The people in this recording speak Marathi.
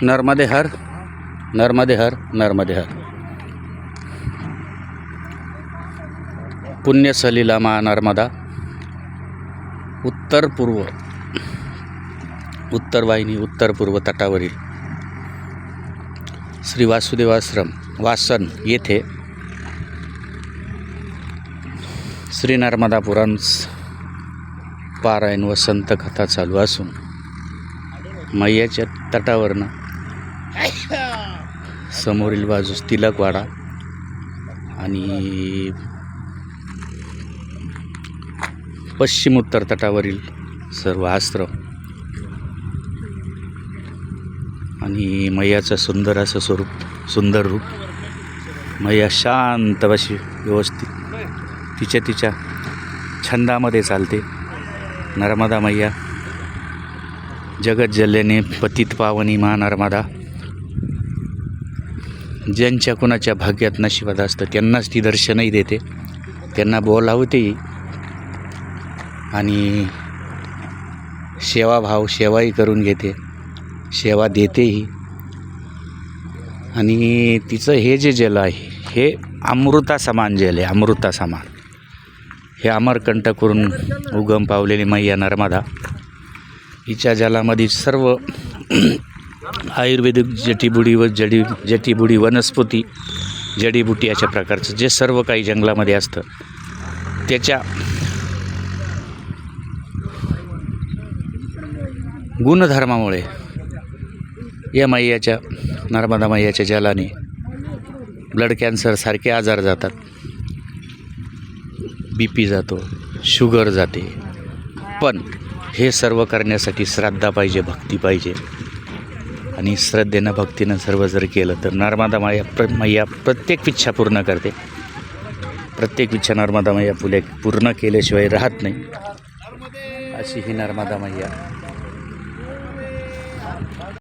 नर्मदे हर, नर्मदे हर, नर्मदे हर। पुण्य सलिला मा नर्मदा, उत्तर वाहिनी उत्तर पूर्व तटावरील श्री वासुदेवाश्रम वासन येथे श्री नर्मदा पुराण पारायण व संत कथा चालू असून मैयाच्या तटावरनं समोरील बाजूस तिलकवाडा आणि पश्चिम उत्तर तटावरील सर्व आश्रम आणि मैयाचं सुंदर असं स्वरूप, सुंदर रूप। मैया शांत अशी व्यवस्थित तिच्या छंदामध्ये चालते। नर्मदा मैया जगत जल्ल्याने पतित पावनी मा नर्मदा। ज्यांच्या कुणाच्या भाग्यात नशिबात असतं त्यांनाच ती दर्शनही देते, त्यांना बोलावतेही आणि सेवाही करून घेते, सेवा देतेही। आणि तिचं हे जे जल आहे हे अमृता समान जल आहे, अमृता समान। हे अमरकंठ करून उगम पावलेली मैया नर्मदा हिच्या जलामध्ये सर्व आयुर्वेदिक जडीबुडी वनस्पती जडीबुटी अशा प्रकारचं जे सर्व काही जंगलामध्ये असतं त्याच्या गुणधर्मामुळे या मैयाच्या नर्मदा मैयाच्या जलाने ब्लड कॅन्सर सारखे आजार जातात, BP जातो, शुगर जाते। पण हे सर्व करण्यासाठी श्रद्धा पाहिजे, भक्ती पाहिजे। आणि श्रद्धेनं भक्तीनं सर्व जर केलं तर नर्मदा मैया प्रत्येक इच्छा पूर्ण करते। प्रत्येक इच्छा नर्मदा मैया पूर्ण केल्याशिवाय राहत नाही, अशी ही नर्मदा मैया।